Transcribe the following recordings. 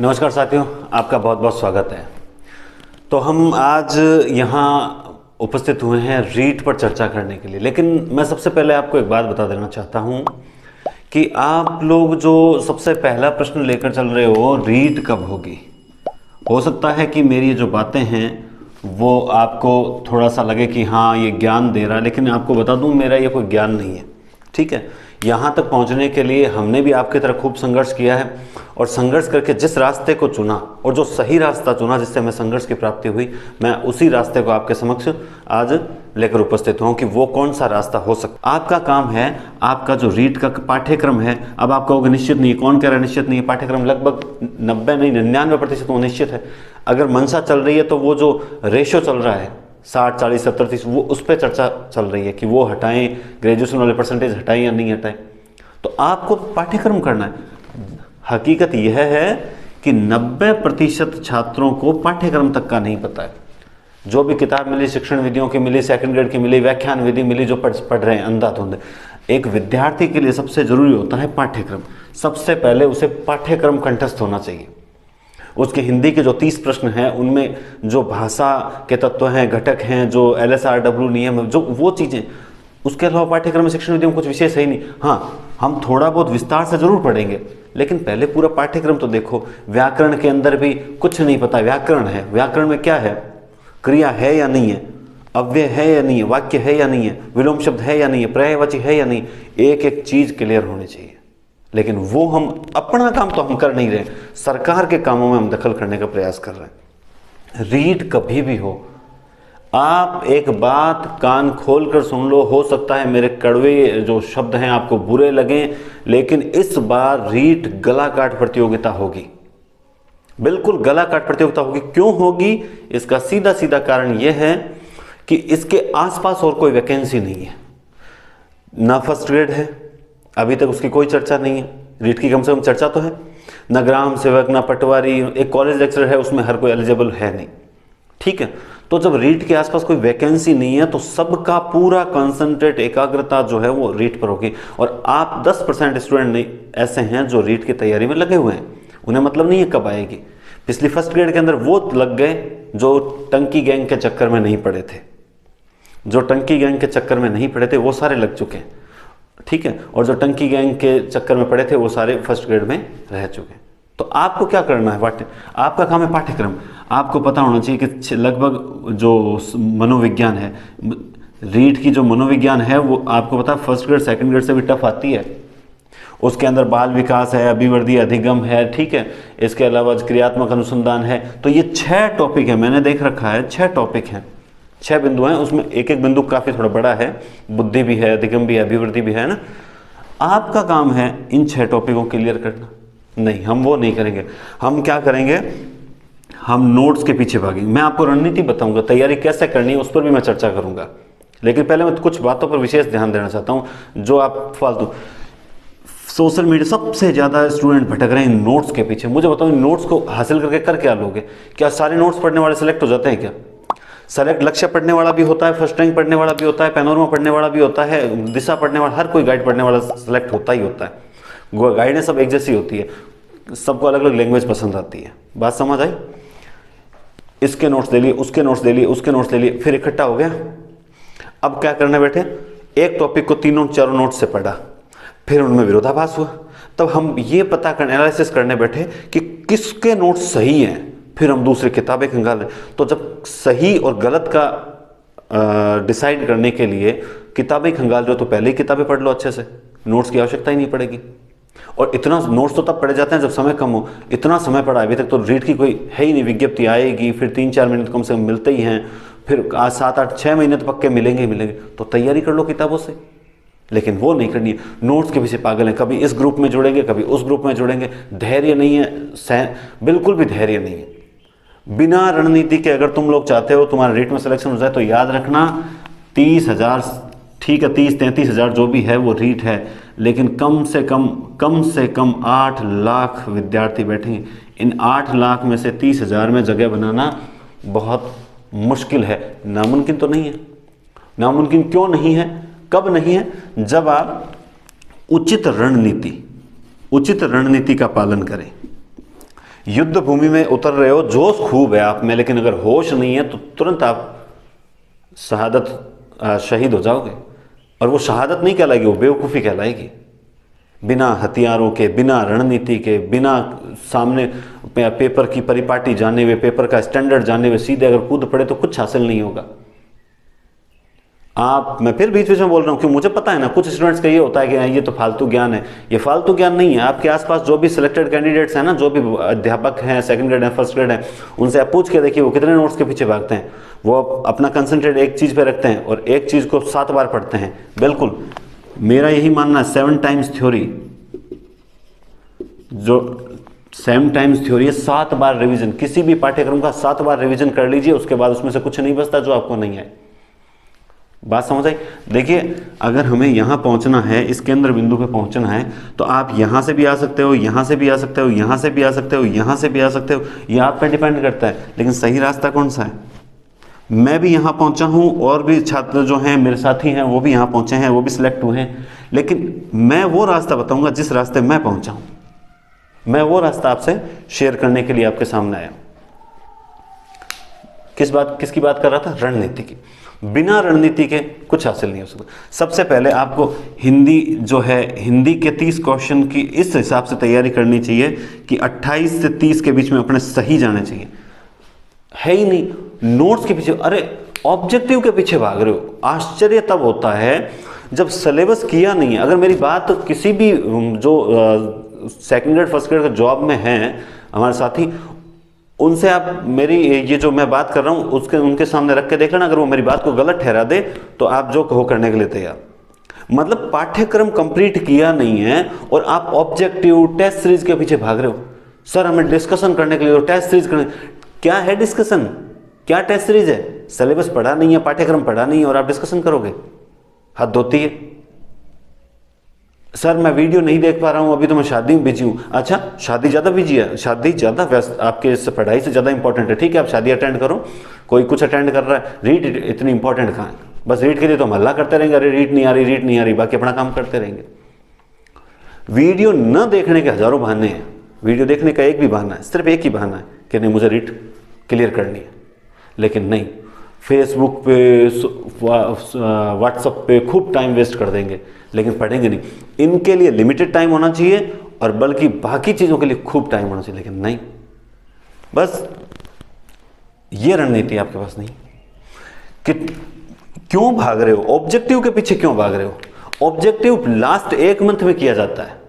नमस्कार साथियों, आपका बहुत बहुत स्वागत है। तो हम आज यहाँ उपस्थित हुए हैं रीट पर चर्चा करने के लिए। लेकिन मैं सबसे पहले आपको एक बात बता देना चाहता हूँ कि आप लोग जो सबसे पहला प्रश्न लेकर चल रहे हो, रीट कब होगी। हो सकता है कि मेरी जो बातें हैं वो आपको थोड़ा सा लगे कि हाँ ये ज्ञान दे रहा है, लेकिन आपको बता दूँ मेरा ये कोई ज्ञान नहीं है। ठीक है, यहाँ तक पहुँचने के लिए हमने भी आपकी तरह खूब संघर्ष किया है और संघर्ष करके जिस रास्ते को चुना और जो सही रास्ता चुना जिससे हमें संघर्ष की प्राप्ति हुई, मैं उसी रास्ते को आपके समक्ष आज लेकर उपस्थित हूँ कि वो कौन सा रास्ता हो सकता। आपका काम है, आपका जो रीट का पाठ्यक्रम है, अब आप कहोगे निश्चित नहीं है। कौन कह रहा है निश्चित नहीं है? पाठ्यक्रम लगभग 90 नहीं 99% वो निश्चित है। अगर मंशा चल रही है तो वो जो रेशो चल रहा है 60 40 70 30, वो उस पर चर्चा चल रही है कि वो हटाएं, ग्रेजुएशन वाले परसेंटेज हटाएं या नहीं हटाएं। तो आपको पाठ्यक्रम करना है। हकीकत यह है कि 90% छात्रों को पाठ्यक्रम तक का नहीं पता है। जो भी किताब मिली, शिक्षण विधियों की मिली, सेकंड ग्रेड की मिली, व्याख्यान विधि मिली, जो पढ़ रहे हैं अंधाधुंध। एक विद्यार्थी के लिए सबसे जरूरी होता है पाठ्यक्रम। सबसे पहले उसे पाठ्यक्रम कंठस्थ होना चाहिए। उसके हिंदी के जो 30 प्रश्न हैं उनमें जो भाषा के तत्व हैं, घटक हैं, जो LSRW नियम, जो वो चीज़ें, उसके अलावा पाठ्यक्रम में शिक्षण विधियों में कुछ विशेष है ही नहीं। हाँ, हम थोड़ा बहुत विस्तार से जरूर पढ़ेंगे, लेकिन पहले पूरा पाठ्यक्रम तो देखो। व्याकरण के अंदर भी कुछ नहीं पता। व्याकरण है, व्याकरण में क्या है? क्रिया है या नहीं है, अव्यय है या नहीं है, वाक्य है या नहीं है, विलोम शब्द है या नहीं है, पर्यायवाची है या नहीं। एक एक चीज क्लियर होनी चाहिए। लेकिन वो हम अपना काम तो हम कर नहीं रहे, सरकार के कामों में हम दखल करने का प्रयास कर रहे हैं। रीट कभी भी हो, आप एक बात कान खोल कर सुन लो। हो सकता है मेरे कड़वे जो शब्द हैं आपको बुरे लगें, लेकिन इस बार रीट गला काट प्रतियोगिता होगी। बिल्कुल गला काट प्रतियोगिता होगी। क्यों होगी? इसका सीधा सीधा कारण यह है कि इसके आसपास और कोई वैकेंसी नहीं है। ना फर्स्ट ग्रेड है, अभी तक उसकी कोई चर्चा नहीं है। रीट की कम से कम चर्चा तो है। ना ग्राम सेवक, ना पटवारी, एक कॉलेज लेक्चरर है, उसमें हर कोई एलिजिबल है नहीं। ठीक है, तो जब रीट के आसपास कोई वैकेंसी नहीं है तो सबका पूरा कंसंट्रेट, एकाग्रता जो है वो रीट पर होगी। और आप 10% स्टूडेंट नहीं ऐसे हैं जो रीट की तैयारी में लगे हुए हैं। उन्हें मतलब नहीं है कब आएगी। पिछली फर्स्ट ग्रेड के अंदर वो लग गए जो टंकी गैंग के चक्कर में नहीं पड़े थे। जो टंकी गैंग के चक्कर में नहीं पड़े थे वो सारे लग चुके हैं। ठीक है, और जो टंकी गैंग के चक्कर में पड़े थे वो सारे फर्स्ट ग्रेड में रह चुके हैं। तो आपको क्या करना है? आपका काम है पाठ्यक्रम। आपको पता होना चाहिए कि लगभग जो मनोविज्ञान है, रीट की जो मनोविज्ञान है, वो आपको पता है फर्स्ट ग्रेड सेकंड ग्रेड से भी टफ आती है। उसके अंदर बाल विकास है, अभिवृद्धि, अधिगम है। ठीक है, इसके अलावा क्रियात्मक अनुसंधान है। तो ये 6 टॉपिक है, मैंने देख रखा है 6 टॉपिक हैं, 6 बिंदु हैं। उसमें एक एक बिंदु काफी थोड़ा बड़ा है। बुद्धि भी है, अधिगम भी है, अभिवृद्धि भी है ना। आपका काम है इन 6 टॉपिकों को क्लियर करना। नहीं, हम वो नहीं करेंगे। हम क्या करेंगे? हम नोट्स के पीछे भागेंगे। मैं आपको रणनीति बताऊंगा, तैयारी कैसे करनी है उस पर भी मैं चर्चा करूंगा। लेकिन पहले मैं कुछ बातों पर विशेष ध्यान देना चाहता हूं जो आप फालतू सोशल मीडिया, सबसे ज़्यादा स्टूडेंट भटक रहे हैं इन नोट्स के पीछे। मुझे बताओ, इन नोट्स को हासिल करके कर क्या लोगे? क्या सारे नोट्स पढ़ने वाले सेलेक्ट हो जाते हैं क्या? सेलेक्ट लक्ष्य पढ़ने वाला भी होता है, फर्स्ट रैंक पढ़ने वाला भी होता है, पैनोरमा पढ़ने वाला भी होता है, दिशा पढ़ने वाला, हर कोई गाइड पढ़ने वाला सेलेक्ट होता ही होता है। गाइडें सब एक जैसी होती है, सबको अलग अलग लैंग्वेज पसंद आती है। बात समझ आई? इसके नोट्स ले लिए, उसके नोट्स ले लिए, उसके नोट्स ले लिए, फिर इकट्ठा हो गया। अब क्या करने बैठे? एक टॉपिक को 3-4 नोट्स से पढ़ा, फिर उनमें विरोधाभास हुआ। तब हम ये पता करने, एनालिसिस करने बैठे कि किसके नोट्स सही हैं। फिर हम दूसरी किताबें खंगाल। तो जब सही और गलत का डिसाइड करने के लिए किताबें खंगाल रहे हो तो पहले ही किताबें पढ़ लो अच्छे से, नोट्स की आवश्यकता ही नहीं पड़ेगी। और इतना नोट्स तो तब पढ़े जाते हैं जब समय कम हो। इतना समय पड़ा, अभी तक तो रीट की कोई है ही नहीं। विज्ञप्ति आएगी, फिर 3-4 महीने कम से कम मिलते ही हैं, फिर आज 7-8-6 महीने तो पक्के मिलेंगे ही मिलेंगे। तो तैयारी कर लो किताबों से। लेकिन वो नहीं करनी है। नोट्स के पीछे पागल हैं, कभी इस ग्रुप में जुड़ेंगे, कभी उस ग्रुप में जुड़ेंगे। धैर्य नहीं है, बिल्कुल भी धैर्य नहीं है। बिना रणनीति के अगर तुम लोग चाहते हो तुम्हारा रीट में सिलेक्शन हो जाए तो याद रखना 30,000, ठीक है 30-33 हज़ार जो भी है वो रीट है, लेकिन कम से कम 8 लाख विद्यार्थी बैठेंगे। इन 8 लाख में से 30,000 में जगह बनाना बहुत मुश्किल है। नामुमकिन तो नहीं है। नामुमकिन क्यों नहीं है? कब नहीं है? जब आप उचित रणनीति का पालन करें। युद्ध भूमि में उतर रहे हो, जोश खूब है आप में, लेकिन अगर होश नहीं है तो तुरंत आप शहीद हो जाओगे। और वो शहादत नहीं कहलाएगी, वो बेवकूफ़ी कहलाएगी। बिना हथियारों के, बिना रणनीति के, बिना सामने पेपर की परिपाटी जाने हुए, पेपर का स्टैंडर्ड जाने हुए सीधे अगर कूद पड़े तो कुछ हासिल नहीं होगा। मैं फिर बीच बीच में बोल रहा हूँ कि मुझे पता है ना, कुछ स्टूडेंट्स का ये होता है कि ये तो फालतू ज्ञान है। ये फालतू ज्ञान नहीं है। आपके आसपास जो भी सिलेक्टेड कैंडिडेट्स हैं ना, जो भी अध्यापक हैं, सेकंड ग्रेड है, फर्स्ट ग्रेड है, उनसे आप पूछ के देखिए वो कितने नोट्स के पीछे भागते हैं। वो अपना कंसंट्रेट एक चीज़ पे रखते हैं और एक चीज़ को 7 बार पढ़ते हैं। बिल्कुल मेरा यही मानना है। 7 टाइम्स थ्योरी, जो 7 टाइम्स थ्योरी है, 7 बार रिवीजन। किसी भी पाठ्यक्रम का 7 बार रिवीजन कर लीजिए, उसके बाद उसमें से कुछ नहीं बचता जो आपको नहीं आए। बात समझ आई? देखिए, अगर हमें यहाँ पहुँचना है, इस केंद्र बिंदु पे पहुँचना है, तो आप यहाँ से भी आ सकते हो, यहाँ से भी आ सकते हो, यहाँ से भी आ सकते हो, यहाँ से भी आ सकते हो। ये आप पे डिपेंड करता है, लेकिन सही रास्ता कौन सा है? मैं भी यहाँ पहुँचा हूँ और भी छात्र जो हैं, मेरे साथी हैं, वो भी यहाँ पहुँचे हैं, वो भी सिलेक्ट हुए हैं, लेकिन मैं वो रास्ता बताऊँगा जिस रास्ते मैं पहुँचा हूँ। मैं वो रास्ता आपसे शेयर करने के लिए आपके सामने आया। किसकी बात कर रहा था? रणनीति की। बिना रणनीति के कुछ हासिल नहीं हो सकता। सबसे पहले आपको हिंदी जो है, हिंदी के 30 क्वेश्चन की इस हिसाब से तैयारी करनी चाहिए कि 28 से 30 के बीच में अपने सही जाने चाहिए। है ही नहीं, नोट्स के पीछे, अरे ऑब्जेक्टिव के पीछे भाग रहे हो। आश्चर्य तब होता है जब सिलेबस किया नहीं है। अगर मेरी बात किसी भी जो सेकंड ग्रेड फर्स्ट ग्रेड का जॉब में हैं हमारे साथी, उनसे आप मेरी ये जो मैं बात कर रहा हूँ उनके सामने रख के देख लेना। अगर वो मेरी बात को गलत ठहरा दे तो आप जो कहो करने के लिए तैयार। मतलब पाठ्यक्रम कंप्लीट किया नहीं है और आप ऑब्जेक्टिव टेस्ट सीरीज के पीछे भाग रहे हो। सर हमें डिस्कशन करने के लिए टेस्ट सीरीज करने, क्या है डिस्कशन? क्या टेस्ट सीरीज है? सिलेबस पढ़ा नहीं है, पाठ्यक्रम पढ़ा नहीं है और आप डिस्कशन करोगे? हद होती है। सर मैं वीडियो नहीं देख पा रहा हूँ, अभी तो मैं शादी में बिजी हूँ। अच्छा, शादी ज़्यादा बिजी है, शादी ज़्यादा व्यस्त आपके इस पढ़ाई से ज़्यादा इंपॉर्टेंट है। ठीक है, आप शादी अटेंड करो, कोई कुछ अटेंड कर रहा है, रीट इतनी इंपॉर्टेंट कहाँ है? बस रीट के लिए तो हम हल्ला करते रहेंगे, अरे रीट नहीं आ रही, रीट नहीं आ रही, बाकी अपना काम करते रहेंगे। वीडियो न देखने के हज़ारों बहाने हैं, वीडियो देखने का एक भी बहाना है, सिर्फ एक ही बहाना है कि नहीं मुझे रीट क्लियर करनी है। लेकिन नहीं, फेसबुक पे, व्हाट्सएप पे खूब टाइम वेस्ट कर देंगे, लेकिन पढ़ेंगे नहीं। इनके लिए लिमिटेड टाइम होना चाहिए और बल्कि बाकी चीज़ों के लिए खूब टाइम होना चाहिए, लेकिन नहीं। बस ये रणनीति आपके पास नहीं कि क्यों भाग रहे हो, ऑब्जेक्टिव के पीछे क्यों भाग रहे हो। ऑब्जेक्टिव लास्ट 1 मंथ में किया जाता है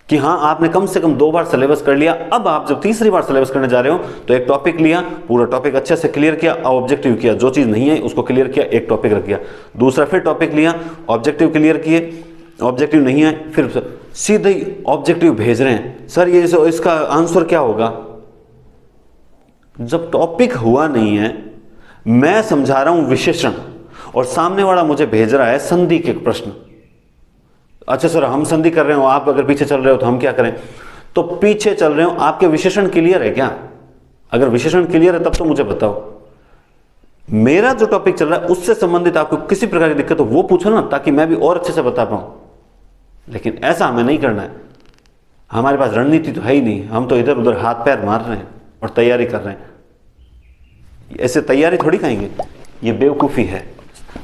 कि हाँ आपने कम से कम 2 बार सिलेबस कर लिया। अब आप जब तीसरी बार सिलेबस करने जा रहे हो तो एक टॉपिक लिया, पूरा टॉपिक अच्छे से क्लियर किया, ऑब्जेक्टिव किया, जो चीज़ नहीं है उसको क्लियर किया, एक टॉपिक रख दिया। दूसरा फिर टॉपिक लिया, ऑब्जेक्टिव क्लियर किए, ऑब्जेक्टिव नहीं है, फिर सीधे ही ऑब्जेक्टिव भेज रहे हैं। सर ये इसका आंसर क्या होगा? जब टॉपिक हुआ नहीं है, मैं समझा रहा हूं विशेषण और सामने वाला मुझे भेज रहा है संधि के प्रश्न। अच्छा सर हम संधि कर रहे हो, आप अगर पीछे चल रहे हो तो हम क्या करें? तो पीछे चल रहे हो, आपके विशेषण क्लियर है क्या? अगर विशेषण क्लियर है तब तो मुझे बताओ। मेरा जो टॉपिक चल रहा है उससे संबंधित आपको किसी प्रकार की दिक्कत हो वो पूछो ना, ताकि मैं भी और अच्छे से बता पाऊं। लेकिन ऐसा हमें नहीं करना है। हमारे पास रणनीति तो है ही नहीं, हम तो इधर उधर हाथ पैर मार रहे हैं और तैयारी कर रहे हैं। ऐसे तैयारी थोड़ी कहेंगे, ये बेवकूफ़ी है।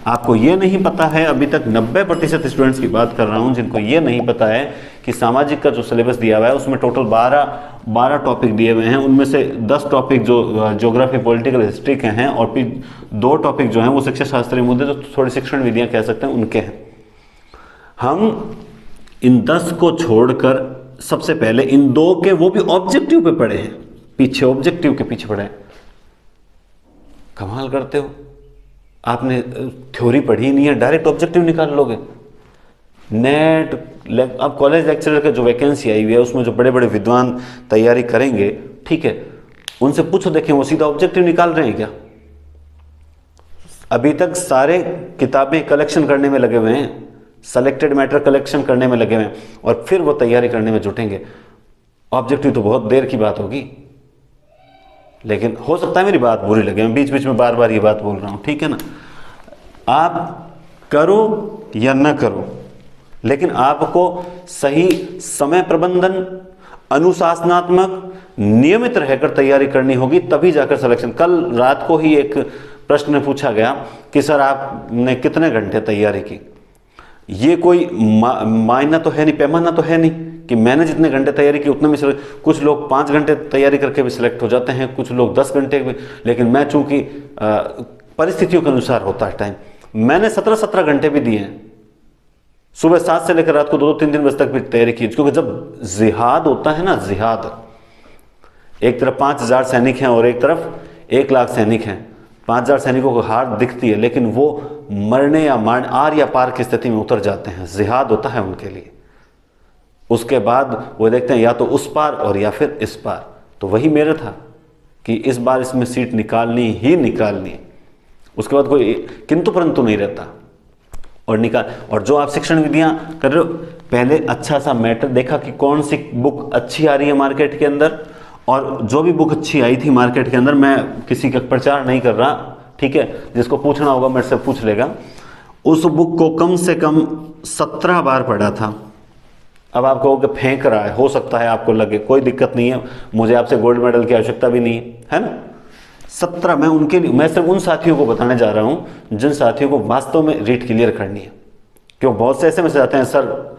आपको ये नहीं पता है, अभी तक 90% स्टूडेंट्स की बात कर रहा हूं जिनको ये नहीं पता है कि सामाजिक का जो सिलेबस दिया हुआ है उसमें टोटल 12 टॉपिक दिए हुए हैं। उनमें से 10 टॉपिक जो ज्योग्राफी पॉलिटिकल हिस्ट्री के हैं और फिर 2 टॉपिक जो हैं वो शिक्षा शास्त्रीय मुद्दे, जो थोड़ी शिक्षण विधियां कह सकते हैं, उनके हैं। हम इन 10 को छोड़कर सबसे पहले इन 2 के, वो भी ऑब्जेक्टिव पे पढ़े हैं, पीछे ऑब्जेक्टिव के पीछे पढ़े हैं। कमाल करते हो, आपने थ्योरी पढ़ी नहीं है, डायरेक्ट ऑब्जेक्टिव निकाल लोगे। नेट अब कॉलेज लेक्चरर के जो वैकेंसी आई हुई है उसमें जो बड़े बड़े विद्वान तैयारी करेंगे, ठीक है, उनसे पूछो देखें वो सीधा ऑब्जेक्टिव निकाल रहे हैं क्या? अभी तक सारे किताबें कलेक्शन करने में लगे हुए हैं, सेलेक्टेड मैटर कलेक्शन करने में लगे हुए हैं और फिर वो तैयारी करने में जुटेंगे। ऑब्जेक्टिव तो बहुत देर की बात होगी। लेकिन हो सकता है मेरी बात बुरी लगे, मैं बीच बीच में बार बार ये बात बोल रहा हूँ, ठीक है ना। आप करो या न करो, लेकिन आपको सही समय प्रबंधन, अनुशासनात्मक, नियमित रहकर तैयारी करनी होगी, तभी जाकर सिलेक्शन। कल रात को ही एक प्रश्न पूछा गया कि सर आपने कितने घंटे तैयारी की। ये कोई मायना तो है नहीं, पैमाना तो है नहीं कि मैंने जितने घंटे तैयारी की उतने में से। कुछ लोग 5 घंटे तैयारी करके भी सिलेक्ट हो जाते हैं, कुछ लोग 10 घंटे भी। लेकिन मैं चूंकि परिस्थितियों के अनुसार होता है टाइम, मैंने 17 घंटे भी दिए हैं। सुबह 7 से लेकर रात को 2-3 बजे तक भी तैयारी की, क्योंकि जब जिहाद होता है ना, जिहाद, एक तरफ 5000 सैनिक हैं और एक तरफ 1 लाख सैनिक हैं। 5000 सैनिकों को हार दिखती है, लेकिन वो मरने या आर या पार की स्थिति में उतर जाते हैं। जिहाद होता है उनके लिए। उसके बाद वो देखते हैं या तो उस पार और या फिर इस पार। तो वही मेरा था कि इस बार इसमें सीट निकालनी ही निकालनी। उसके बाद कोई किंतु परंतु नहीं रहता और निकाल। और जो आप शिक्षण विधियां कर रहे हो, पहले अच्छा सा मैटर देखा कि कौन सी बुक अच्छी आ रही है मार्केट के अंदर। और जो भी बुक अच्छी आई थी मार्केट के अंदर, मैं किसी का प्रचार नहीं कर रहा, ठीक है, जिसको पूछना होगा मेरे से पूछ लेगा। उस बुक को कम से कम 17 बार पढ़ा था। अब आप कहोगे फेंक रहा है, हो सकता है आपको लगे, कोई दिक्कत नहीं है, मुझे आपसे गोल्ड मेडल की आवश्यकता भी नहीं है ना। 17 मैं उनके लिए, मैं सिर्फ उन साथियों को बताने जा रहा हूं जिन साथियों को वास्तव में रीट क्लियर करनी है। क्यों बहुत से ऐसे मैसेज आते हैं, सर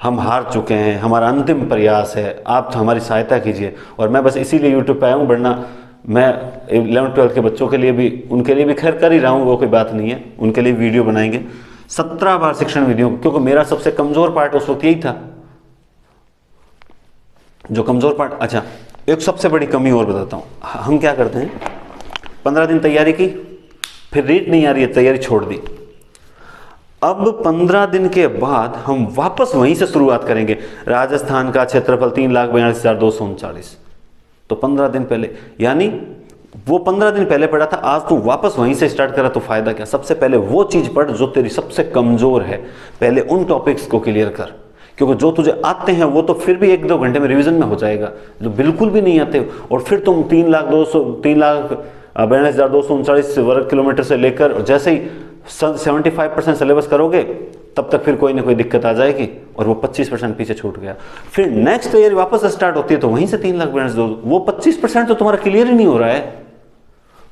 हम हार चुके हैं, हमारा अंतिम प्रयास है, आप हमारी सहायता कीजिए। और मैं बस इसीलिए यूट्यूब पे आया हूँ, वरना मैं 11वीं-12वीं के बच्चों के लिए भी, उनके लिए भी खैर कर ही रहा हूँ, वो कोई बात नहीं है, उनके लिए वीडियो बनाएंगे। 17 बार शिक्षण विधियों, क्योंकि मेरा सबसे कमजोर पार्ट उस वक्त यही था। जो कमजोर पार्ट, अच्छा एक सबसे बड़ी कमी और बताता हूँ। हम क्या करते हैं, 15 दिन तैयारी की, फिर रीट नहीं आ रही है, तैयारी छोड़ दी। अब 15 दिन के बाद हम वापस वहीं से शुरुआत करेंगे। राजस्थान का क्षेत्रफल 3,42,239, तो 15 दिन पहले, यानी वो 15 दिन पहले पढ़ा था, आज तू वापस वहीं से स्टार्ट करा तो फायदा क्या। सबसे पहले वो चीज पढ़ जो तेरी सबसे कमजोर है, पहले उन टॉपिक्स को क्लियर कर। क्योंकि जो तुझे आते हैं वो तो फिर भी 1-2 घंटे में रिवीजन में हो जाएगा, जो बिल्कुल भी नहीं आते और फिर तुम 3,42,239 वर्ग किलोमीटर से लेकर जैसे ही 75% सिलेबस करोगे, तब तक फिर कोई ना कोई दिक्कत आ जाएगी और वो 25% पीछे छूट गया। फिर नेक्स्ट ईयर वापस स्टार्ट होती है तो वहीं से 3,42,000, वो 25% तो तुम्हारा क्लियर ही नहीं हो रहा है।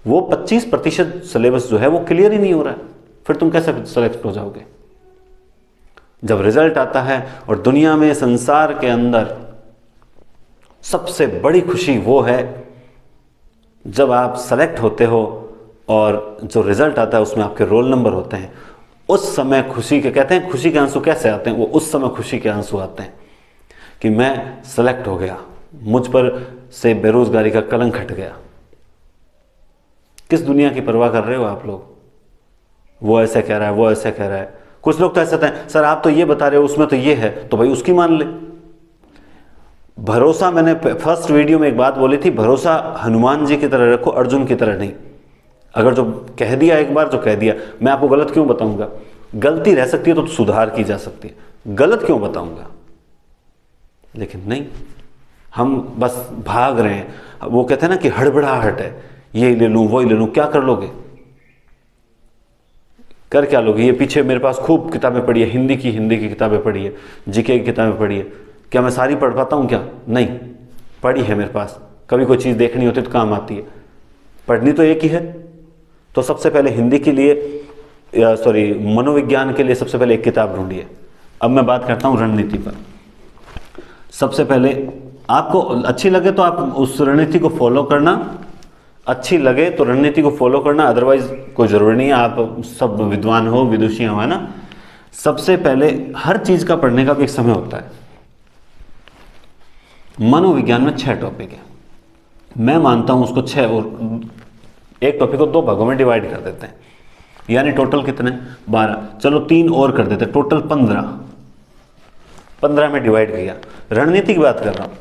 वो 25% सिलेबस जो है वो क्लियर ही नहीं हो रहा है, फिर तुम कैसे सेलेक्ट हो जाओगे। जब रिजल्ट आता है, और दुनिया में, संसार के अंदर सबसे बड़ी खुशी वो है जब आप सेलेक्ट होते हो और जो रिजल्ट आता है उसमें आपके रोल नंबर होते हैं। उस समय खुशी के, कहते हैं खुशी के आंसू कैसे आते हैं, वो उस समय खुशी के आंसू आते हैं कि मैं सेलेक्ट हो गया, मुझ पर से बेरोजगारी का कलंक हट गया। किस दुनिया की परवाह कर रहे हो आप लोग। वो ऐसे कह रहा है, वो ऐसे कह रहा है। कुछ लोग तो ऐसे कहते हैं, सर आप तो ये बता रहे हो, उसमें तो ये है, तो भाई उसकी मान ले। भरोसा, मैंने फर्स्ट वीडियो में एक बात बोली थी, भरोसा हनुमान जी की तरह रखो, अर्जुन की तरह नहीं। अगर जो कह दिया एक बार, जो कह दिया, मैं आपको गलत क्यों बताऊंगा। गलती रह सकती है तो सुधार की जा सकती है, गलत क्यों बताऊंगा। लेकिन नहीं, हम बस भाग रहे हैं। वो कहते हैं ना कि हड़बड़ाहट है, ये ले लूं, वो ले लूं। क्या कर लोगे, कर क्या लोगे। ये पीछे मेरे पास खूब किताबें पढ़ी है, हिंदी की किताबें पढ़ी है, जीके की किताबें पढ़ी है। क्या मैं सारी पढ़ पाता हूँ, क्या नहीं पढ़ी है मेरे पास। कभी कोई चीज़ देखनी होती तो काम आती है, पढ़नी तो एक ही है। तो सबसे पहले हिंदी के लिए, मनोविज्ञान के लिए सबसे पहले एक किताब ढूंढिए। अब मैं बात करता हूँ रणनीति पर। सबसे पहले आपको अच्छी लगे तो आप उस रणनीति को फॉलो करना, अच्छी लगे तो रणनीति को फॉलो करना, अदरवाइज कोई जरूरी नहीं है। आप सब विद्वान हो, विदुषी हो, है ना। सबसे पहले हर चीज का पढ़ने का भी एक समय होता है। मनोविज्ञान में 6 टॉपिक है, मैं मानता हूं उसको 6, और एक टॉपिक को 2 भागों में डिवाइड कर देते हैं, यानी टोटल कितने 12, चलो 3 और कर देते हैं, टोटल 15 में डिवाइड किया। रणनीति की बात कर रहा हूं।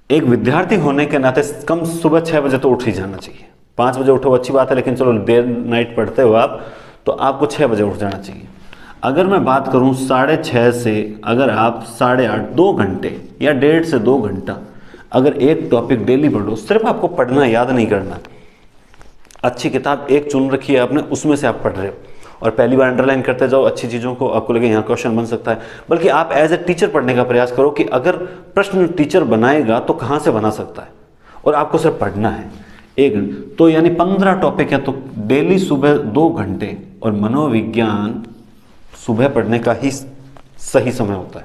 एक विद्यार्थी होने के नाते कम सुबह 6 बजे तो उठ ही जाना चाहिए। 5 बजे उठो अच्छी बात है, लेकिन चलो देर नाइट पढ़ते हो आप, तो आपको 6 बजे उठ जाना चाहिए। अगर मैं बात करूं 6:30 से, अगर आप 8:30 2 घंटे या 1.5 से 2 घंटा अगर एक टॉपिक डेली पढ़ो, सिर्फ आपको पढ़ना, याद नहीं करना। अच्छी किताब एक चुन रखी है आपने, उसमें से आप पढ़ रहे हो, और पहली बार अंडरलाइन करते जाओ अच्छी चीज़ों को, आपको लगे यहाँ क्वेश्चन बन सकता है। बल्कि आप एज ए टीचर पढ़ने का प्रयास करो कि अगर प्रश्न टीचर बनाएगा तो कहाँ से बना सकता है, और आपको सिर्फ पढ़ना है 1 घंटे। तो यानी 15 टॉपिक है, तो डेली सुबह 2 घंटे, और मनोविज्ञान सुबह पढ़ने का ही सही समय होता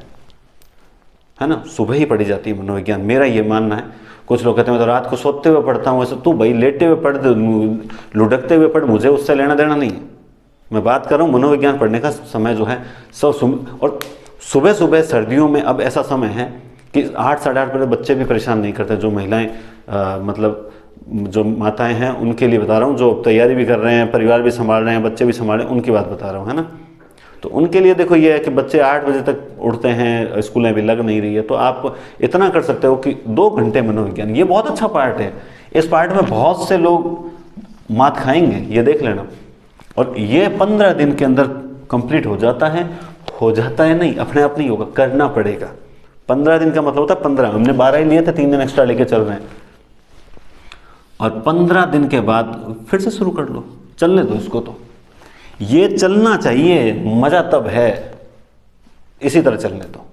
है ना, सुबह ही पढ़ी जाती है मनोविज्ञान, मेरा ये मानना है। कुछ लोग कहते हैं मैं तो रात को सोते हुए पढ़ता हूँ, ऐसे तू भाई लेटे हुए पढ़, लुढ़कते हुए पढ़, मुझे उससे लेना देना नहीं है। मैं बात कर रहा हूँ मनोविज्ञान पढ़ने का समय जो है सब और सुबह सुबह सर्दियों में अब ऐसा समय है कि 8 साढ़े 8 बजे बच्चे भी परेशान नहीं करते। जो महिलाएं मतलब जो माताएं हैं उनके लिए बता रहा हूँ, जो तैयारी भी कर रहे हैं, परिवार भी संभाल रहे हैं, बच्चे भी संभाल रहे हैं, उनकी बात बता रहा हूँ, है ना। तो उनके लिए देखो ये है कि बच्चे 8 बजे तक उठते हैं, स्कूलें भी लग नहीं रही है, तो आप इतना कर सकते हो कि 2 घंटे मनोविज्ञान, ये बहुत अच्छा पार्ट है। इस पार्ट में बहुत से लोग मात खाएंगे, ये देख लेना। और ये 15 दिन के अंदर कंप्लीट हो जाता है नहीं, अपने आप नहीं होगा, करना पड़ेगा। 15 दिन का मतलब होता है 15, हमने 12 ही लिए थे, 3 दिन एक्स्ट्रा लेके चल रहे हैं। और 15 दिन के बाद फिर से शुरू कर लो, चलने दो इसको, तो ये चलना चाहिए, मजा तब है, इसी तरह चलने दो।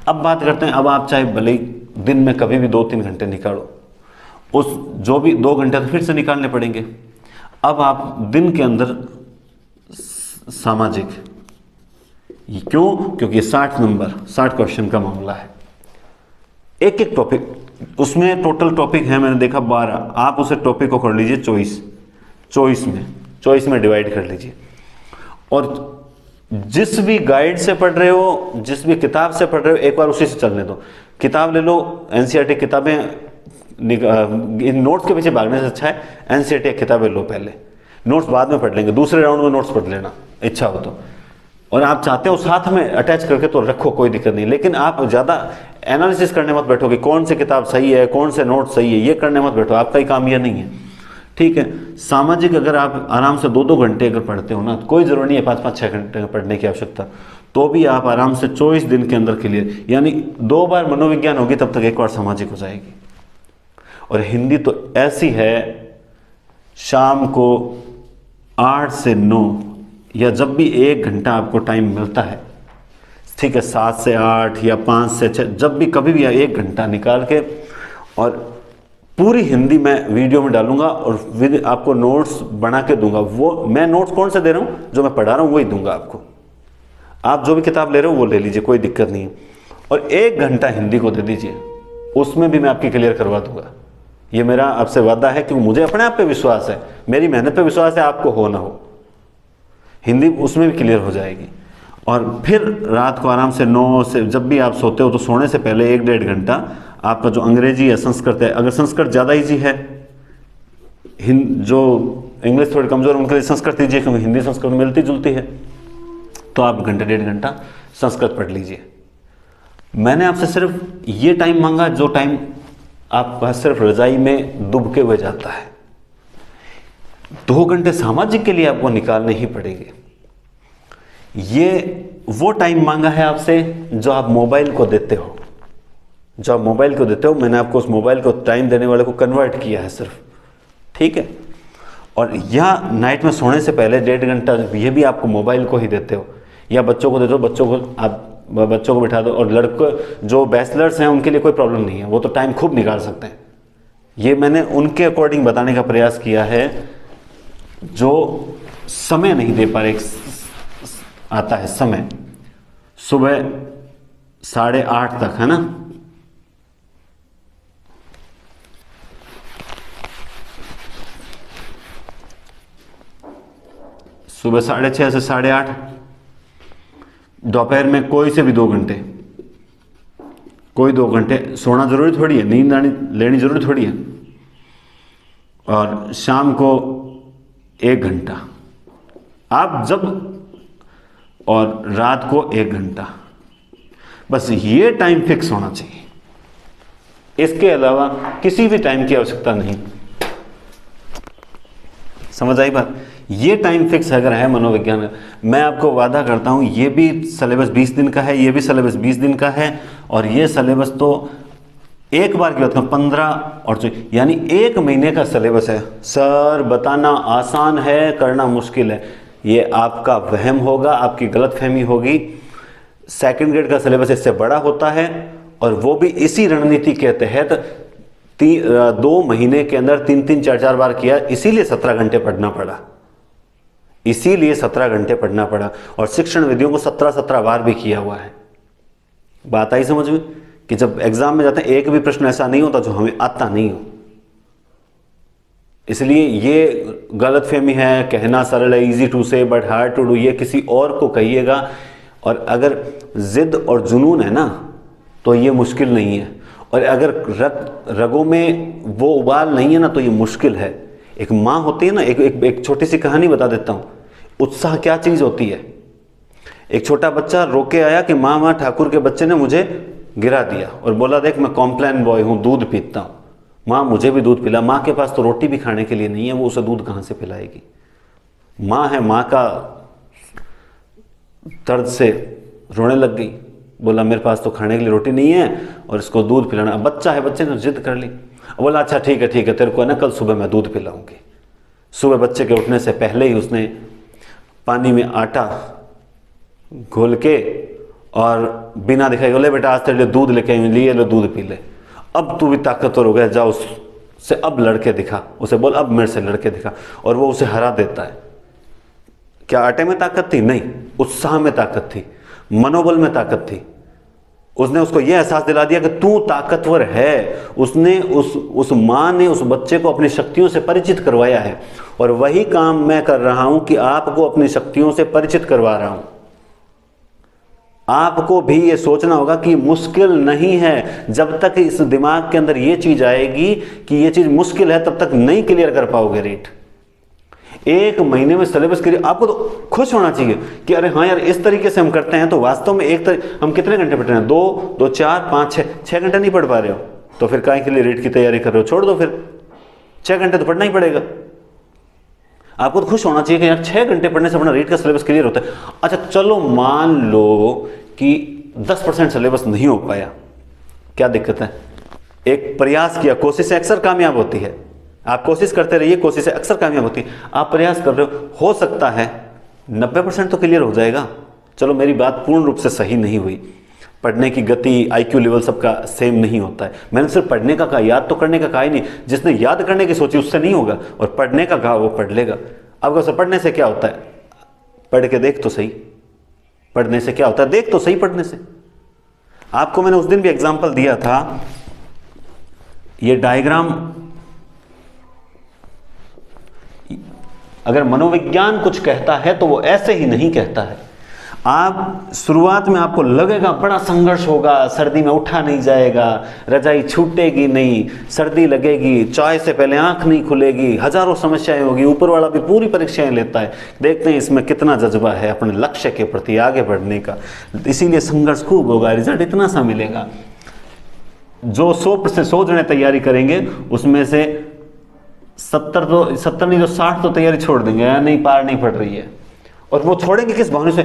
अब बात करते हैं, अब आप चाहे भले ही दिन में कभी भी 2-3 घंटे निकालो, उस जो भी 2 घंटे तो फिर से निकालने पड़ेंगे। अब आप दिन के अंदर सामाजिक, क्यों? क्योंकि ये 60 क्वेश्चन का मामला है, एक एक टॉपिक, उसमें टोटल टॉपिक है मैंने देखा 12, आप उसे टॉपिक को कर लीजिए चॉइस में डिवाइड कर लीजिए। और जिस भी गाइड से पढ़ रहे हो, जिस भी किताब से पढ़ रहे हो, एक बार उसी से चलने दो। किताब ले लो, एनसीईआरटी किताबें, इन नोट्स के पीछे भागने से अच्छा है एनसीईआरटी किताबें लो, पहले नोट्स बाद में पढ़ लेंगे, दूसरे राउंड में नोट्स पढ़ लेना इच्छा हो तो। और आप चाहते हो साथ में अटैच करके तो रखो, कोई दिक्कत नहीं, लेकिन आप ज़्यादा एनालिसिस करने मत बैठो कि कौन सी किताब सही है, कौन से नोट सही है, ये करने मत बैठो, आपका ही काम यह नहीं है, ठीक है। सामाजिक अगर आप आराम से 2-2 घंटे अगर पढ़ते हो ना, तो कोई ज़रूरी नहीं है 5-5-6 घंटे पढ़ने की आवश्यकता, तो भी आप आराम से 24 दिन के अंदर क्लियर, यानी 2 बार मनोविज्ञान होगी तब तक 1 बार सामाजिक हो जाएगी। और हिंदी तो ऐसी है, शाम को 8 से 9 या जब भी 1 घंटा आपको टाइम मिलता है, ठीक है, 7 से 8 या 5 से 6, जब भी कभी भी 1 घंटा निकाल के, और पूरी हिंदी मैं वीडियो में डालूंगा और आपको नोट्स बना के दूंगा। वो मैं नोट्स कौन से दे रहा हूँ, जो मैं पढ़ा रहा हूँ वही दूंगा आपको। आप जो भी किताब ले रहे हो वो ले लीजिए, कोई दिक्कत नहीं है। और 1 घंटा हिंदी को दे दीजिए, उसमें भी मैं आपकी क्लियर करवा दूंगा। ये मेरा आपसे वादा है, क्योंकि मुझे अपने आप पे विश्वास है, मेरी मेहनत पे विश्वास है, आपको हो ना हो, हिंदी उसमें भी क्लियर हो जाएगी। और फिर रात को आराम से 9 से, जब भी आप सोते हो तो सोने से पहले 1-1.5 घंटा आपका जो अंग्रेजी है, संस्कृत है, अगर संस्कृत ज़्यादा ईजी है, जो इंग्लिश थोड़ी कमज़ोर है उनके लिए संस्कृत लीजिए, क्योंकि हिंदी संस्कृत मिलती जुलती है, तो आप 1-1.5 घंटा संस्कृत पढ़ लीजिए। मैंने आपसे सिर्फ ये टाइम मांगा जो टाइम आपका सिर्फ रजाई में दुबके हुए जाता है। 2 घंटे सामाजिक के लिए आपको निकालने ही पड़ेंगे। ये वो टाइम मांगा है आपसे जो आप मोबाइल को देते हो, मैंने आपको उस मोबाइल को टाइम देने वाले को कन्वर्ट किया है सिर्फ, ठीक है। और यहाँ नाइट में सोने से पहले 1.5 घंटा ये भी आपको मोबाइल को ही देते हो, या बच्चों को देते हो, बच्चों को बिठा दो। और लड़के जो बैचलर्स हैं उनके लिए कोई प्रॉब्लम नहीं है, वो तो टाइम खूब निकाल सकते हैं। ये मैंने उनके अकॉर्डिंग बताने का प्रयास किया है, जो समय नहीं दे पा रहे, आता है समय सुबह 8:30 तक, है ना। सुबह 6:30 से 8:30, दोपहर में कोई से भी 2 घंटे, सोना जरूरी थोड़ी है, नींद लेनी जरूरी थोड़ी है। और शाम को 1 घंटा आप जब, और रात को 1 घंटा, बस ये टाइम फिक्स होना चाहिए, इसके अलावा किसी भी टाइम की आवश्यकता नहीं। समझ आई बात? ये टाइम फिक्स अगर है मनोविज्ञान, मैं आपको वादा करता हूं, ये भी सिलेबस 20 दिन का है, ये भी सिलेबस 20 दिन का है, और ये सिलेबस तो एक बार की बात करूं 15 और यानी 1 महीने का सिलेबस है। सर बताना आसान है, करना मुश्किल है, ये आपका वहम होगा, आपकी गलतफहमी होगी। सेकंड ग्रेड का सिलेबस इससे बड़ा होता है और वो भी इसी रणनीति के तहत 2 महीने के अंदर 3-3 4-4 बार किया, इसीलिए 17 घंटे पढ़ना पड़ा, इसीलिए 17 घंटे पढ़ना पड़ा। और शिक्षण विधियों को 17-17 बार भी किया हुआ है। बात आई समझ में कि जब एग्जाम में जाते हैं एक भी प्रश्न ऐसा नहीं होता जो हमें आता नहीं हो। इसलिए ये गलतफहमी है, कहना सरल है, इजी टू से बट हार्ड टू डू, ये किसी और को कहिएगा। और अगर जिद और जुनून है ना तो ये मुश्किल नहीं है, और अगर रगों में वो उबाल नहीं है ना तो ये मुश्किल है। एक माँ होती है ना, एक छोटी सी कहानी बता देता हूँ। उत्साह क्या चीज़ होती है। एक छोटा बच्चा रोके आया कि माँ ठाकुर के बच्चे ने मुझे गिरा दिया, और बोला देख मैं कॉम्प्लान बॉय हूँ, दूध पीता हूँ, माँ मुझे भी दूध पिला। माँ के पास तो रोटी भी खाने के लिए नहीं है, वो उसे दूध कहाँ से पिलाएगी। माँ है, माँ का दर्द से रोने लग गई, बोला मेरे पास तो खाने के लिए रोटी नहीं है और इसको दूध पिलाना। अब बच्चा है, बच्चे ने जिद कर ली, बोला अच्छा ठीक है तेरे को है ना कल सुबह मैं दूध पिलाऊंगी। सुबह बच्चे के उठने से पहले ही उसने पानी में आटा घोल के और बिना दिखाए बोले बेटा आज तेरे लिए दूध लेके आई, लिए लो दूध पी ले, अब तू भी ताकतवर हो गया, जा उससे अब लड़के दिखा, उसे बोल अब मेरे से लड़के दिखा। और वो उसे हरा देता है। क्या आटे में ताकत थी? नहीं, उत्साह में ताकत थी, मनोबल में ताकत थी। उसने उसको यह एहसास दिला दिया कि तू ताकतवर है। उसने उस माँ ने उस बच्चे को अपनी शक्तियों से परिचित करवाया है, और वही काम मैं कर रहा हूं कि आपको अपनी शक्तियों से परिचित करवा रहा हूं। आपको भी ये सोचना होगा कि मुश्किल नहीं है। जब तक इस दिमाग के अंदर ये चीज आएगी कि ये चीज मुश्किल है, तब तक नहीं क्लियर कर पाओगे रीट। 1 महीने में सिलेबस क्लियर, आपको तो खुश होना चाहिए कि अरे हाँ यार इस तरीके से हम करते हैं तो वास्तव में हम कितने घंटे पढ़ रहे हैं? 2, 4, 5, 6 घंटे नहीं पढ़ पा रहे हो तो फिर काहे के लिए रीट की तैयारी कर रहे हो? छोड़ दो, फिर 6 घंटे तो पढ़ना ही पड़ेगा। आपको तो खुश होना चाहिए कि यार 6 घंटे पढ़ने से अपना रीट का सिलेबस क्लियर होता है। अच्छा चलो मान लो कि 10% सिलेबस नहीं हो पाया, क्या दिक्कत है? एक प्रयास किया, कोशिश अक्सर कामयाब होती है। आप कोशिश करते रहिए, कोशिश अक्सर कामयाब होती है। आप प्रयास कर रहे हो सकता है 90% तो क्लियर हो जाएगा। चलो मेरी बात पूर्ण रूप से सही नहीं हुई, पढ़ने की गति, आईक्यू लेवल सबका सेम नहीं होता है। मैंने सिर्फ पढ़ने का कहा, याद तो करने का कहा ही नहीं। जिसने याद करने की सोची उससे नहीं होगा, और पढ़ने का कहा वो पढ़ लेगा। अब कैसे पढ़ने से क्या होता है? पढ़ के देख तो सही, पढ़ने से क्या होता है? देख तो सही पढ़ने से। आपको मैंने उस दिन भी एग्जाम्पल दिया था, ये डायग्राम अगर मनोविज्ञान कुछ कहता है तो वो ऐसे ही नहीं कहता है। आप शुरुआत में आपको लगेगा बड़ा संघर्ष होगा, सर्दी में उठा नहीं जाएगा, रजाई छूटेगी नहीं, सर्दी लगेगी, चाय से पहले आंख नहीं खुलेगी, हजारों समस्याएं होगी, ऊपर वाला भी पूरी परीक्षाएं लेता है। देखते हैं इसमें कितना जज्बा है अपने लक्ष्य के प्रति आगे बढ़ने का, इसीलिए संघर्ष खूब होगा, रिजल्ट इतना सा मिलेगा। जो 100% जने तैयारी करेंगे उसमें से 70 नहीं तो 60 तो तैयारी छोड़ देंगे, नहीं पार नहीं पड़ रही है। और वो छोड़ेंगे किस बहाने से?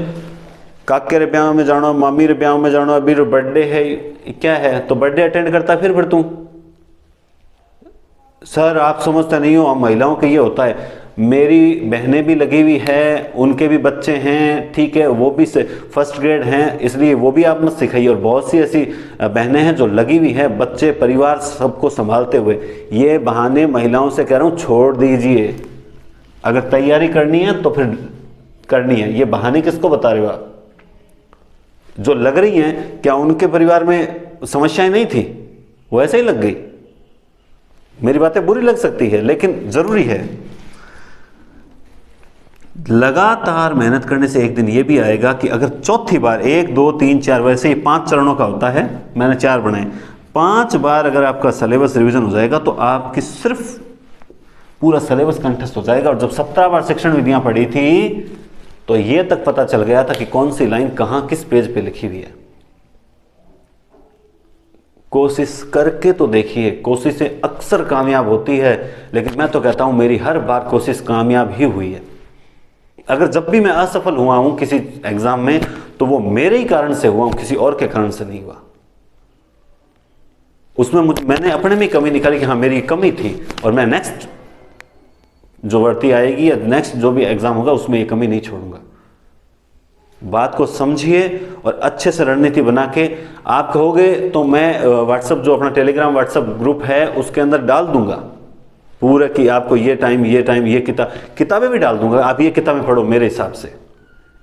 काके रे ब्याह में जाना, मामी रे ब्याह में जाना, अभी बर्थडे है, क्या है तो बर्थडे अटेंड करता फिर तू। सर आप समझते नहीं हो, हम महिलाओं के ये होता है। मेरी बहनें भी लगी हुई है, उनके भी बच्चे हैं, ठीक है, वो भी फर्स्ट ग्रेड हैं, इसलिए वो भी आप मत सिखाइए। और बहुत सी ऐसी बहनें हैं जो लगी हुई है, बच्चे परिवार सबको संभालते हुए। ये बहाने महिलाओं से कह रहा हूँ छोड़ दीजिए। अगर तैयारी करनी है तो फिर करनी है। ये बहाने किसको बता रहे हो आप? जो लग रही हैं, क्या उनके परिवार में समस्याएं नहीं थी? वो ऐसे ही लग गई। मेरी बातें बुरी लग सकती है लेकिन जरूरी है। लगातार मेहनत करने से एक दिन ये भी आएगा कि अगर चौथी बार 1, 2, 3, 4 वैसे ही 5 चरणों का होता है, मैंने 4 बनाए, 5 बार अगर आपका सिलेबस रिवीजन हो जाएगा तो आपकी सिर्फ पूरा सिलेबस कंठस्थ हो जाएगा। और जब 17 बार शिक्षण विधियां पढ़ी थी तो ये तक पता चल गया था कि कौन सी लाइन कहां किस पेज पे लिखी हुई है। कोशिश करके तो देखिए, कोशिशें अक्सर कामयाब होती है, लेकिन मैं तो कहता हूं मेरी हर बार कोशिश कामयाब ही हुई है। अगर जब भी मैं असफल हुआ हूं किसी एग्जाम में तो वो मेरे ही कारण से हुआ हूं, किसी और के कारण से नहीं हुआ। उसमें मैंने अपने में कमी निकाली कि हाँ मेरी कमी थी और मैं नेक्स्ट जो भर्ती आएगी या नेक्स्ट जो भी एग्ज़ाम होगा उसमें ये कमी नहीं छोड़ूंगा। बात को समझिए और अच्छे से रणनीति बना के आप कहोगे तो मैं व्हाट्सअप जो अपना टेलीग्राम व्हाट्सअप ग्रुप है उसके अंदर डाल दूंगा पूरा कि आपको ये टाइम ये किताबें भी डाल दूंगा, आप ये किताबें पढ़ो मेरे हिसाब से।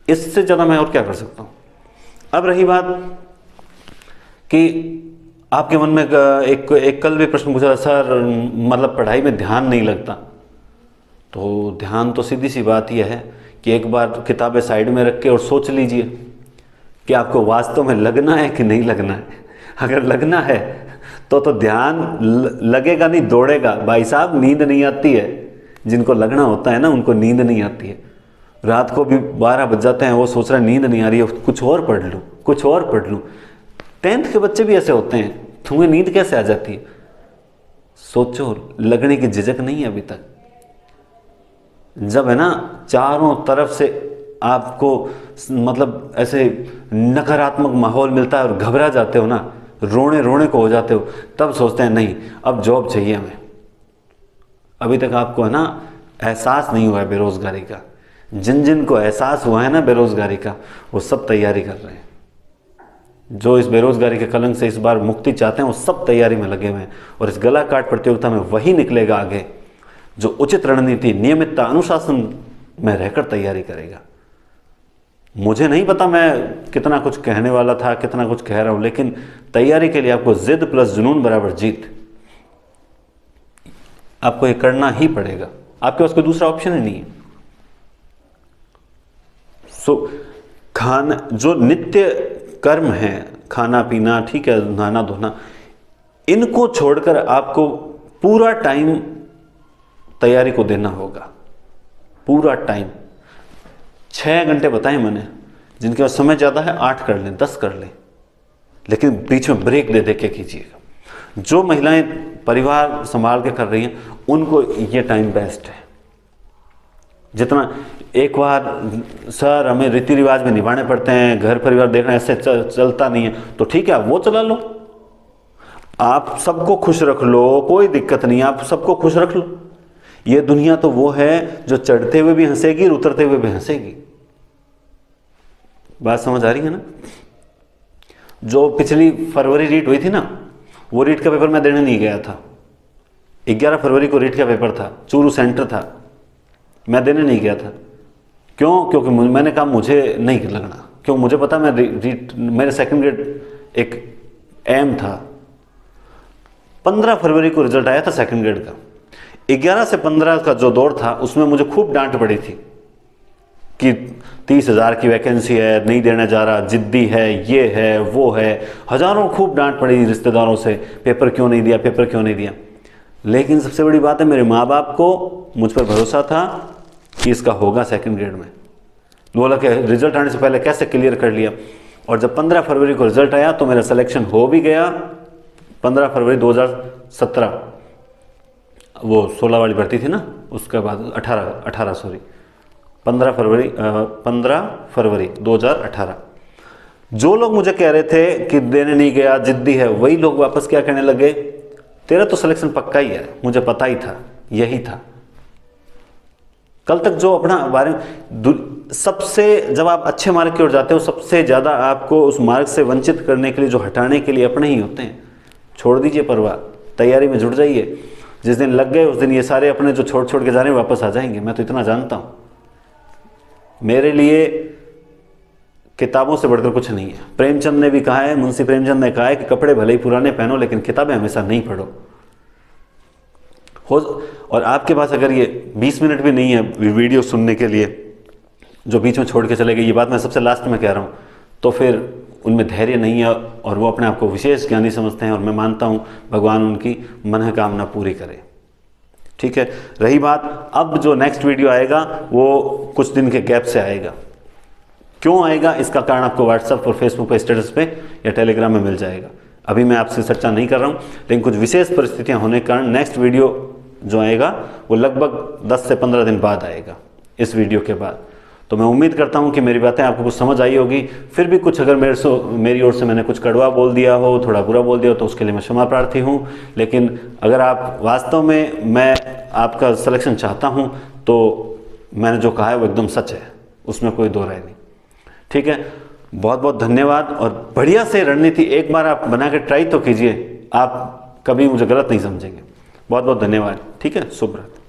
इससे ज़्यादा मैं और क्या कर सकता हूँ। अब रही बात कि आपके मन में एक कल भी प्रश्न पूछा था, सर मतलब पढ़ाई में ध्यान नहीं लगता। तो ध्यान तो सीधी सी बात यह है कि एक बार किताबें साइड में रख के और सोच लीजिए कि आपको वास्तव में लगना है कि नहीं लगना है। अगर लगना है तो ध्यान लगेगा नहीं, दौड़ेगा। भाई साहब नींद नहीं आती है, जिनको लगना होता है ना उनको नींद नहीं आती है। रात को भी 12 बज जाते हैं, वो सोच रहा है नींद नहीं आ रही है, कुछ और पढ़ लूँ कुछ और पढ़ लूँ। 10th के बच्चे भी ऐसे होते हैं, तुम्हें नींद कैसे आ जाती है? सोचो, लगने की झिझक नहीं है अभी तक। जब है ना चारों तरफ से आपको मतलब ऐसे नकारात्मक माहौल मिलता है और घबरा जाते हो ना, रोने को हो जाते हो, तब सोचते हैं नहीं अब जॉब चाहिए हमें। अभी तक आपको है ना एहसास नहीं हुआ है बेरोजगारी का। जिन जिन को एहसास हुआ है ना बेरोजगारी का, वो सब तैयारी कर रहे हैं। जो इस बेरोजगारी के कलंक से इस बार मुक्ति चाहते हैं वो सब तैयारी में लगे हुए हैं। और इस गला काट प्रतियोगिता में वही निकलेगा आगे जो उचित रणनीति, नियमितता, अनुशासन में रहकर तैयारी करेगा। मुझे नहीं पता मैं कितना कुछ कहने वाला था, कितना कुछ कह रहा हूं, लेकिन तैयारी के लिए आपको जिद प्लस जुनून बराबर जीत, आपको ये करना ही पड़ेगा। आपके पास कोई दूसरा ऑप्शन ही नहीं है। जो नित्य कर्म है, खाना पीना, ठीक है, नहाना धोना, इनको छोड़कर आपको पूरा टाइम तैयारी को देना होगा। पूरा टाइम 6 घंटे बताए मैंने। जिनके पास समय ज़्यादा है 8 कर लें, 10 कर लें, लेकिन बीच में ब्रेक दे के कीजिएगा। जो महिलाएं परिवार संभाल के कर रही हैं उनको ये टाइम बेस्ट है। जितना एक बार सर हमें रीति रिवाज में निभाने पड़ते हैं, घर परिवार देखना ऐसे चलता नहीं है, तो ठीक है आप वो चला लो। आप सबको खुश रख लो, कोई दिक्कत नहीं, आप सबको खुश रख लो। ये दुनिया तो वो है जो चढ़ते हुए भी हंसेगी और उतरते हुए भी हंसेगी। बात समझ आ रही है ना? जो पिछली फरवरी रीट हुई थी ना, वो रीट का पेपर मैं देने नहीं गया था। 11 फरवरी को रीट का पेपर था, चूरू सेंटर था, मैं देने नहीं गया था। क्यों? क्योंकि मैंने कहा मुझे नहीं लगना। क्यों? मुझे पता मैं रीट, मेरे सेकंड ग्रेड एक एम था। 15 फरवरी को रिजल्ट आया था सेकंड ग्रेड का। 11 से 15 का जो दौर था उसमें मुझे खूब डांट पड़ी थी कि 30,000 की वैकेंसी है, नहीं देने जा रहा, जिद्दी है, ये है वो है। हजारों खूब डांट पड़ी रिश्तेदारों से, पेपर क्यों नहीं दिया, पेपर क्यों नहीं दिया। लेकिन सबसे बड़ी बात है मेरे माँ बाप को मुझ पर भरोसा था कि इसका होगा सेकंड ग्रेड में। बोला कि रिजल्ट आने से पहले कैसे क्लियर कर लिया। और जब 15 फरवरी को रिजल्ट आया तो मेरा सिलेक्शन हो भी गया। 15 फरवरी 2017, वो 16 वाली भर्ती थी ना, उसके बाद 15 फरवरी 2018। जो लोग मुझे कह रहे थे कि देने नहीं गया, जिद्दी है, वही लोग वापस क्या कहने लगे, तेरा तो सिलेक्शन पक्का ही है, मुझे पता ही था, यही था। कल तक जो अपना बारे में सबसे, जब आप अच्छे मार्ग की ओर जाते हो, सबसे ज़्यादा आपको उस मार्ग से वंचित करने के लिए, जो हटाने के लिए अपने ही होते हैं। छोड़ दीजिए परवाह, तैयारी में जुट जाइए। जिस दिन लग गए उस दिन ये सारे अपने जो छोड़ के जा रहे हैं वापस आ जाएंगे। मैं तो इतना जानता हूँ। मेरे लिए किताबों से बढ़कर कुछ नहीं है। प्रेमचंद ने भी कहा है, मुंशी प्रेमचंद ने कहा है कि कपड़े भले ही पुराने पहनो लेकिन किताबें हमेशा नहीं पढ़ो। और आपके पास अगर ये 20 मिनट भी नहीं है वीडियो सुनने के लिए, जो बीच में छोड़ के चले गए, ये बात मैं सबसे लास्ट में कह रहा हूँ, तो फिर उनमें धैर्य नहीं है और वो अपने आप को विशेष ज्ञानी समझते हैं। और मैं मानता हूँ भगवान उनकी मनोकामना पूरी करे। ठीक है। रही बात, अब जो नेक्स्ट वीडियो आएगा वो कुछ दिन के गैप से आएगा। क्यों आएगा इसका कारण आपको व्हाट्सएप और फेसबुक पे स्टेटस पे या टेलीग्राम में मिल जाएगा। अभी मैं आपसे चर्चा नहीं कर रहा हूँ, लेकिन कुछ विशेष परिस्थितियाँ होने के कारण नेक्स्ट वीडियो जो आएगा वो लगभग 10 से 15 दिन बाद आएगा इस वीडियो के बाद। तो मैं उम्मीद करता हूँ कि मेरी बातें आपको कुछ समझ आई होगी। फिर भी कुछ अगर मेरी ओर से मैंने कुछ कड़वा बोल दिया हो, थोड़ा बुरा बोल दिया हो, तो उसके लिए मैं क्षमा प्रार्थी हूँ। लेकिन अगर आप वास्तव में मैं आपका सिलेक्शन चाहता हूँ तो मैंने जो कहा है वो एकदम सच है, उसमें कोई दो राय नहीं। ठीक है, बहुत बहुत धन्यवाद। और बढ़िया से रणनीति एक बार आप बना के ट्राई तो कीजिए, आप कभी मुझे गलत नहीं समझेंगे। बहुत बहुत धन्यवाद। ठीक है, शुभ रात्रि।